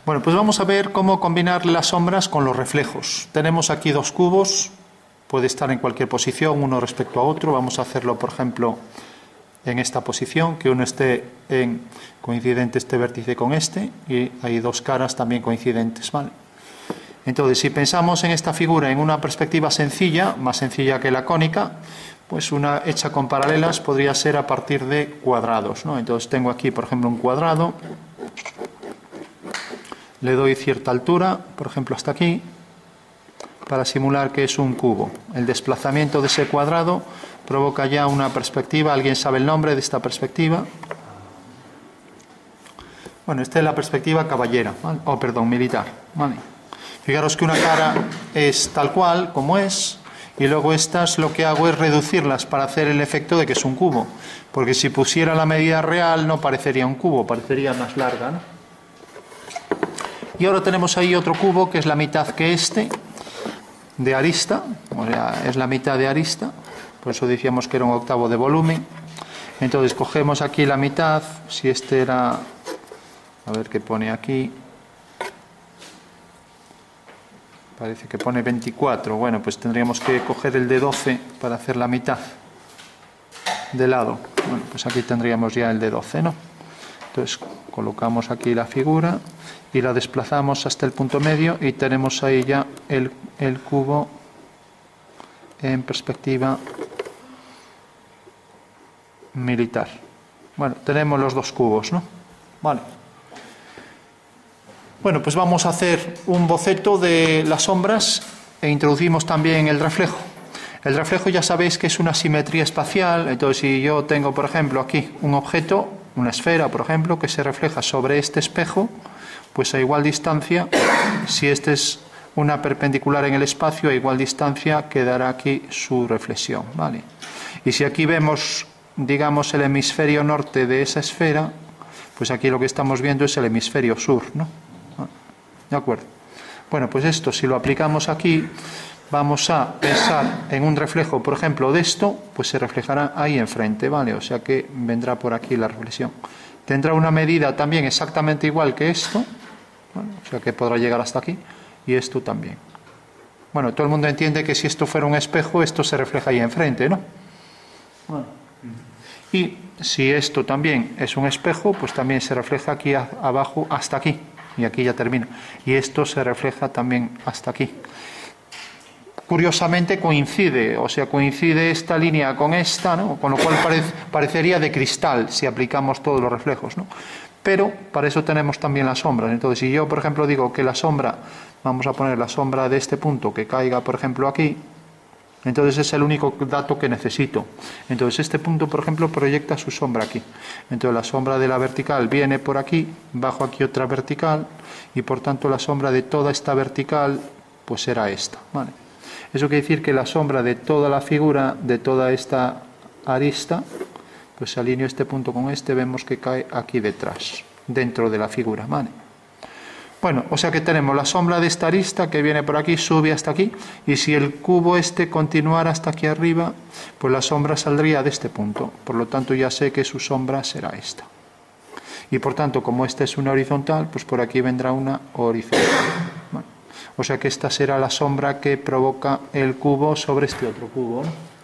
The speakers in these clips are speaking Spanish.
Bueno, pues vamos a ver cómo combinar las sombras con los reflejos. Tenemos aquí dos cubos, puede estar en cualquier posición, uno respecto a otro. Vamos a hacerlo, por ejemplo, en esta posición, que uno esté coincidente este vértice con este, y hay dos caras también coincidentes, ¿vale? Entonces, si pensamos en esta figura en una perspectiva sencilla, más sencilla que la cónica, pues una hecha con paralelas podría ser a partir de cuadrados, ¿no? Entonces tengo aquí, por ejemplo, un cuadrado, le doy cierta altura, por ejemplo hasta aquí, para simular que es un cubo. El desplazamiento de ese cuadrado provoca ya una perspectiva. ¿Alguien sabe el nombre de esta perspectiva? Bueno, esta es la perspectiva caballera, ¿vale? Militar, ¿vale? Fijaros que una cara es tal cual como es, y luego estas lo que hago es reducirlas para hacer el efecto de que es un cubo, porque si pusiera la medida real no parecería un cubo, parecería más larga, ¿no? Y ahora tenemos ahí otro cubo que es la mitad que este, de arista, o sea, es la mitad de arista, por eso decíamos que era un octavo de volumen. Entonces cogemos aquí la mitad, si este era, a ver qué pone aquí, parece que pone 24, bueno, pues tendríamos que coger el de 12 para hacer la mitad de lado. Bueno, pues aquí tendríamos ya el de 12, ¿no? Entonces colocamos aquí la figura y la desplazamos hasta el punto medio y tenemos ahí ya el cubo en perspectiva militar. Bueno, tenemos los dos cubos, ¿no? Vale. Bueno, pues vamos a hacer un boceto de las sombras e introducimos también el reflejo. El reflejo ya sabéis que es una simetría espacial. Entonces, si yo tengo, por ejemplo, aquí un objeto, una esfera, por ejemplo, que se refleja sobre este espejo, pues a igual distancia, si este es una perpendicular en el espacio, a igual distancia quedará aquí su reflexión, ¿vale? Y si aquí vemos, digamos, el hemisferio norte de esa esfera, pues aquí lo que estamos viendo es el hemisferio sur, ¿no? ¿De acuerdo? Bueno, pues esto, si lo aplicamos aquí, vamos a pensar en un reflejo, por ejemplo, de esto, pues se reflejará ahí enfrente, ¿vale? O sea que vendrá por aquí la reflexión. Tendrá una medida también exactamente igual que esto, bueno, o sea que podrá llegar hasta aquí, y esto también. Bueno, todo el mundo entiende que si esto fuera un espejo, esto se refleja ahí enfrente, ¿no? Bueno. Y si esto también es un espejo, pues también se refleja aquí abajo hasta aquí, y aquí ya termina. Y esto se refleja también hasta aquí. Curiosamente coincide, o sea, coincide esta línea con esta, ¿no? Con lo cual parecería de cristal si aplicamos todos los reflejos, ¿no? Pero para eso tenemos también las sombras. Entonces, si yo, por ejemplo, digo que la sombra, vamos a poner la sombra de este punto que caiga, por ejemplo, aquí, entonces es el único dato que necesito. Entonces este punto, por ejemplo, proyecta su sombra aquí. Entonces la sombra de la vertical viene por aquí, bajo aquí otra vertical, y por tanto la sombra de toda esta vertical, pues será esta, ¿vale? Eso quiere decir que la sombra de toda la figura, de toda esta arista, pues si alineo este punto con este, vemos que cae aquí detrás, dentro de la figura, ¿vale? Bueno, o sea que tenemos la sombra de esta arista que viene por aquí, sube hasta aquí, y si el cubo este continuara hasta aquí arriba, pues la sombra saldría de este punto. Por lo tanto, ya sé que su sombra será esta. Y por tanto, como esta es una horizontal, pues por aquí vendrá una horizontal. Bueno, o sea que esta será la sombra que provoca el cubo sobre este otro cubo, ¿no?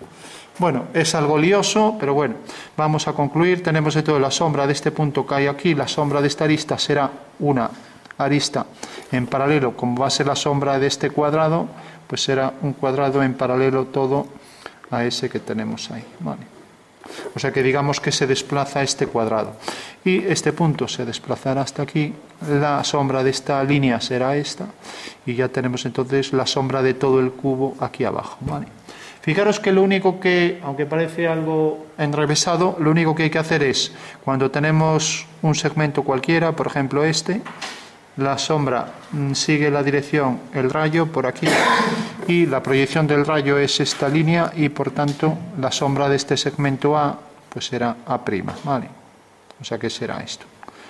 Bueno, es algo lioso, pero bueno, vamos a concluir. Tenemos de todo la sombra de este punto que hay aquí, la sombra de esta arista será una arista en paralelo, como va a ser la sombra de este cuadrado, pues será un cuadrado en paralelo todo a ese que tenemos ahí, ¿vale? O sea que digamos que se desplaza este cuadrado y este punto se desplazará hasta aquí, la sombra de esta línea será esta y ya tenemos entonces la sombra de todo el cubo aquí abajo, ¿vale? Fijaros que lo único que, aunque parece algo enrevesado, lo único que hay que hacer es, cuando tenemos un segmento cualquiera, por ejemplo este, la sombra sigue la dirección, el rayo por aquí, y la proyección del rayo es esta línea, y por tanto la sombra de este segmento A pues será A', ¿vale? O sea que será esto.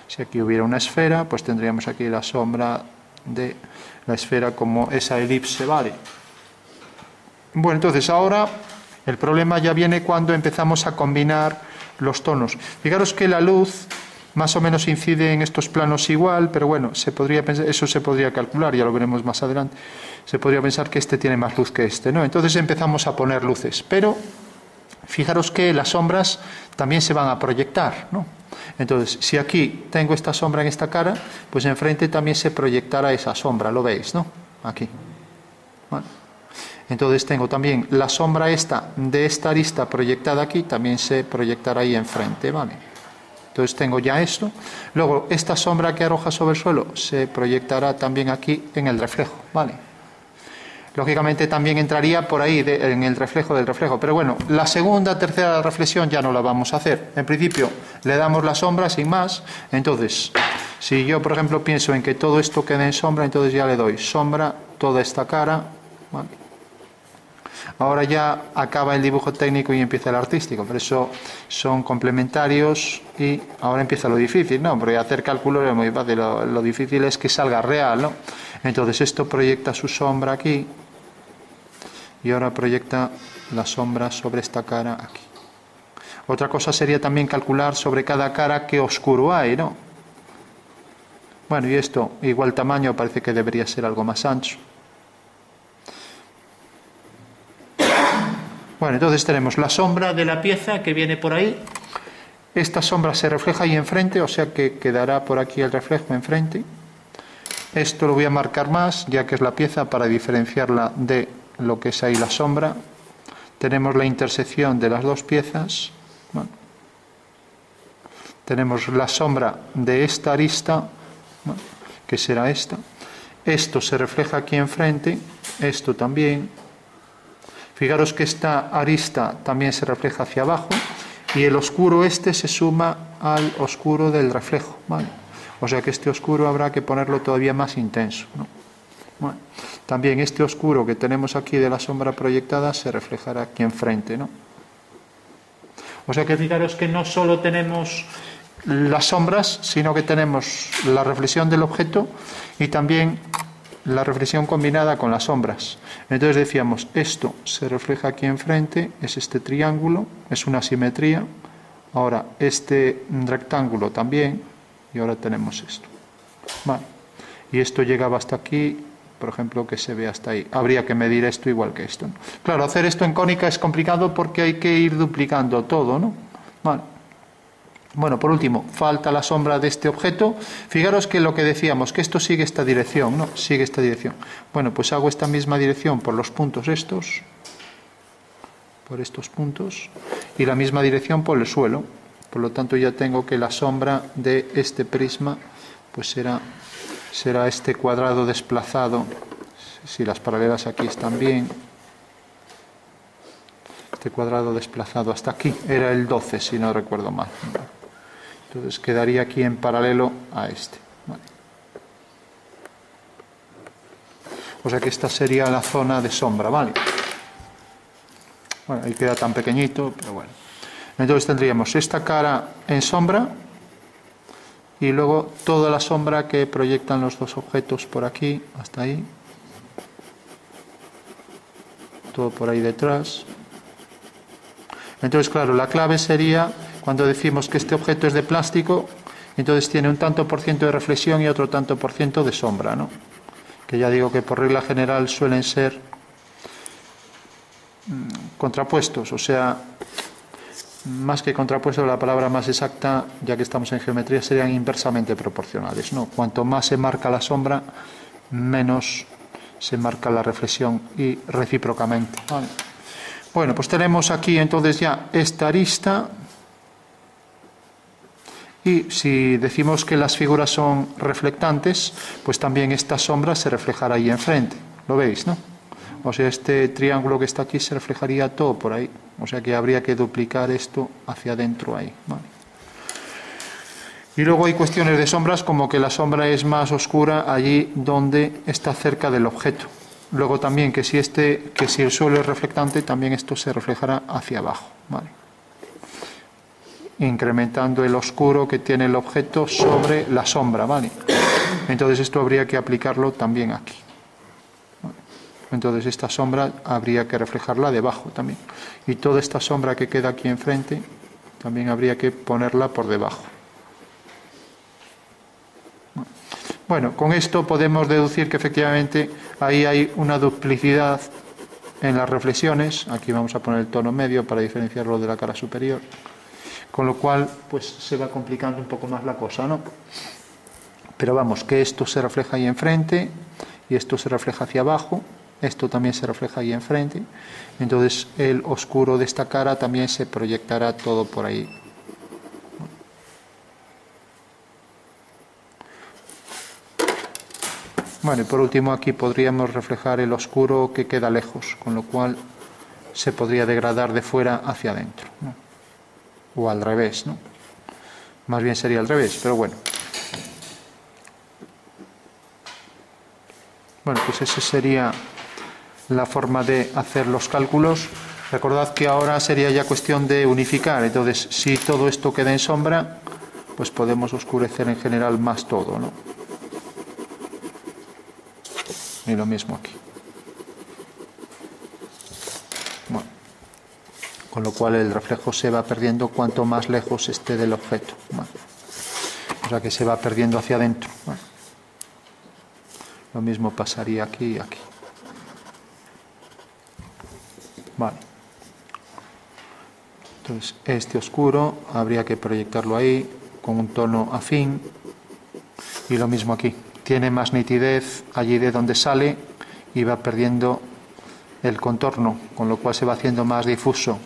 Si aquí hubiera una esfera, pues tendríamos aquí la sombra de la esfera como esa elipse, ¿vale? Bueno, entonces ahora el problema ya viene cuando empezamos a combinar los tonos. Fijaros que la luz más o menos incide en estos planos igual, pero bueno, se podría pensar, eso se podría calcular, ya lo veremos más adelante. Se podría pensar que este tiene más luz que este, ¿no? Entonces empezamos a poner luces, pero fijaros que las sombras también se van a proyectar, ¿no? Entonces, si aquí tengo esta sombra en esta cara, pues enfrente también se proyectará esa sombra, lo veis, ¿no? Aquí. Bueno. Entonces tengo también la sombra esta de esta arista proyectada aquí, también se proyectará ahí enfrente, ¿vale? Entonces tengo ya esto. Luego, esta sombra que arroja sobre el suelo se proyectará también aquí en el reflejo, ¿vale? Lógicamente también entraría por ahí en el reflejo del reflejo. Pero bueno, la segunda, tercera reflexión ya no la vamos a hacer. En principio, le damos la sombra sin más. Entonces, si yo, por ejemplo, pienso en que todo esto quede en sombra, entonces ya le doy sombra, toda esta cara, ¿vale? Ahora ya acaba el dibujo técnico y empieza el artístico, por eso son complementarios y ahora empieza lo difícil, ¿no? Porque hacer cálculos es muy fácil, lo difícil es que salga real, ¿no? Entonces esto proyecta su sombra aquí y ahora proyecta la sombra sobre esta cara aquí. Otra cosa sería también calcular sobre cada cara qué oscuro hay, ¿no? Bueno, y esto, igual tamaño, parece que debería ser algo más ancho. Bueno, entonces tenemos la sombra de la pieza que viene por ahí. Esta sombra se refleja ahí enfrente, o sea que quedará por aquí el reflejo enfrente. Esto lo voy a marcar más, ya que es la pieza, para diferenciarla de lo que es ahí la sombra. Tenemos la intersección de las dos piezas. Bueno. Tenemos la sombra de esta arista, bueno, que será esta. Esto se refleja aquí enfrente, esto también. Fijaros que esta arista también se refleja hacia abajo y el oscuro este se suma al oscuro del reflejo, ¿vale? O sea que este oscuro habrá que ponerlo todavía más intenso, ¿no? Bueno, también este oscuro que tenemos aquí de la sombra proyectada se reflejará aquí enfrente, ¿no? O sea que fijaros que no solo tenemos las sombras, sino que tenemos la reflexión del objeto y también la reflexión combinada con las sombras. Entonces decíamos, esto se refleja aquí enfrente, es este triángulo, es una simetría. Ahora este rectángulo también, y ahora tenemos esto. Vale. Y esto llegaba hasta aquí, por ejemplo, que se ve hasta ahí. Habría que medir esto igual que esto, ¿no? Claro, hacer esto en cónica es complicado porque hay que ir duplicando todo, ¿no? Vale. Bueno, por último, falta la sombra de este objeto. Fijaros que lo que decíamos, que esto sigue esta dirección, ¿no? Sigue esta dirección. Bueno, pues hago esta misma dirección por los puntos estos, por estos puntos, y la misma dirección por el suelo. Por lo tanto, ya tengo que la sombra de este prisma, pues será este cuadrado desplazado, si las paralelas aquí están bien. Este cuadrado desplazado hasta aquí, era el 12, si no recuerdo mal. Entonces quedaría aquí en paralelo a este. Vale. O sea que esta sería la zona de sombra, ¿vale? Bueno, ahí queda tan pequeñito, pero bueno. Entonces tendríamos esta cara en sombra y luego toda la sombra que proyectan los dos objetos por aquí, hasta ahí. Todo por ahí detrás. Entonces, claro, la clave sería, cuando decimos que este objeto es de plástico, entonces tiene un tanto por ciento de reflexión y otro tanto por ciento de sombra, ¿no? Que ya digo que por regla general suelen ser contrapuestos, o sea, más que contrapuestos, la palabra más exacta, ya que estamos en geometría, serían inversamente proporcionales, ¿no? Cuanto más se marca la sombra, menos se marca la reflexión y recíprocamente, ¿vale? Bueno, pues tenemos aquí entonces ya esta arista y si decimos que las figuras son reflectantes, pues también esta sombra se reflejará ahí enfrente, ¿lo veis, no? O sea, este triángulo que está aquí se reflejaría todo por ahí, o sea que habría que duplicar esto hacia adentro ahí, ¿vale? Y luego hay cuestiones de sombras como que la sombra es más oscura allí donde está cerca del objeto. Luego también que si el suelo es reflectante, también esto se reflejará hacia abajo, ¿vale? Incrementando el oscuro que tiene el objeto sobre la sombra, ¿vale? Entonces esto habría que aplicarlo también aquí, ¿vale? Entonces esta sombra habría que reflejarla debajo también. Y toda esta sombra que queda aquí enfrente, también habría que ponerla por debajo. Bueno, con esto podemos deducir que efectivamente ahí hay una duplicidad en las reflexiones. Aquí vamos a poner el tono medio para diferenciarlo de la cara superior. Con lo cual, pues se va complicando un poco más la cosa, ¿no? Pero vamos, que esto se refleja ahí enfrente y esto se refleja hacia abajo. Esto también se refleja ahí enfrente. Entonces el oscuro de esta cara también se proyectará todo por ahí. Bueno, y por último aquí podríamos reflejar el oscuro que queda lejos, con lo cual se podría degradar de fuera hacia adentro, ¿no? O al revés, ¿no? Más bien sería al revés, pero bueno. Bueno, pues esa sería la forma de hacer los cálculos. Recordad que ahora sería ya cuestión de unificar. Entonces, si todo esto queda en sombra, pues podemos oscurecer en general más todo, ¿no? Y lo mismo aquí. Bueno, con lo cual el reflejo se va perdiendo cuanto más lejos esté del objeto. Bueno, o sea que se va perdiendo hacia adentro. Bueno, lo mismo pasaría aquí y aquí. Vale. Entonces, este oscuro habría que proyectarlo ahí con un tono afín. Y lo mismo aquí. Tiene más nitidez allí de donde sale y va perdiendo el contorno, con lo cual se va haciendo más difuso,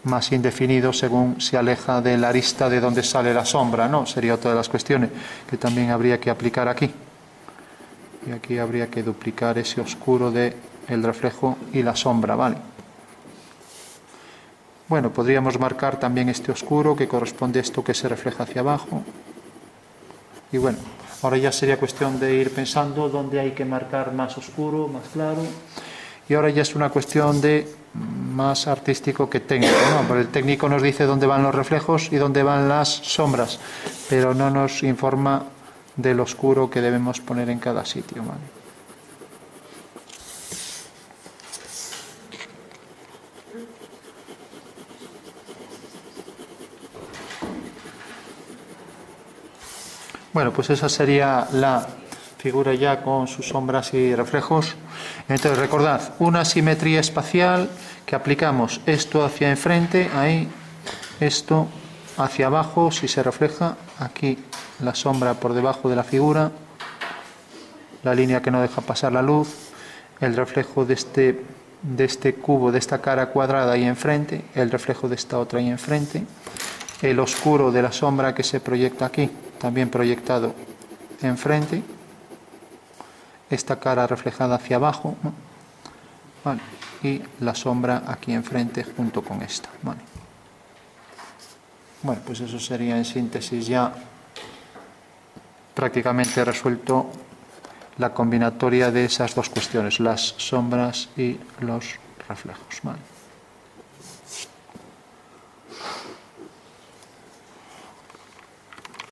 más indefinido según se aleja de la arista de donde sale la sombra, ¿no? Sería otra de las cuestiones que también habría que aplicar aquí. Y aquí habría que duplicar ese oscuro del reflejo y la sombra, ¿vale? Bueno, podríamos marcar también este oscuro que corresponde a esto que se refleja hacia abajo. Y bueno, ahora ya sería cuestión de ir pensando dónde hay que marcar más oscuro, más claro. Y ahora ya es una cuestión de más artístico que técnico, ¿no? Porque el técnico nos dice dónde van los reflejos y dónde van las sombras, pero no nos informa del oscuro que debemos poner en cada sitio, ¿vale? Bueno, pues esa sería la figura ya con sus sombras y reflejos. Entonces recordad, una simetría espacial que aplicamos esto hacia enfrente, ahí, esto hacia abajo, si se refleja, aquí la sombra por debajo de la figura, la línea que no deja pasar la luz, el reflejo de este cubo, de esta cara cuadrada ahí enfrente, el reflejo de esta otra ahí enfrente, el oscuro de la sombra que se proyecta aquí, también proyectado enfrente, esta cara reflejada hacia abajo, ¿no? Vale. Y la sombra aquí enfrente junto con esta, ¿vale? Bueno, pues eso sería en síntesis ya prácticamente resuelto la combinatoria de esas dos cuestiones, las sombras y los reflejos, ¿vale?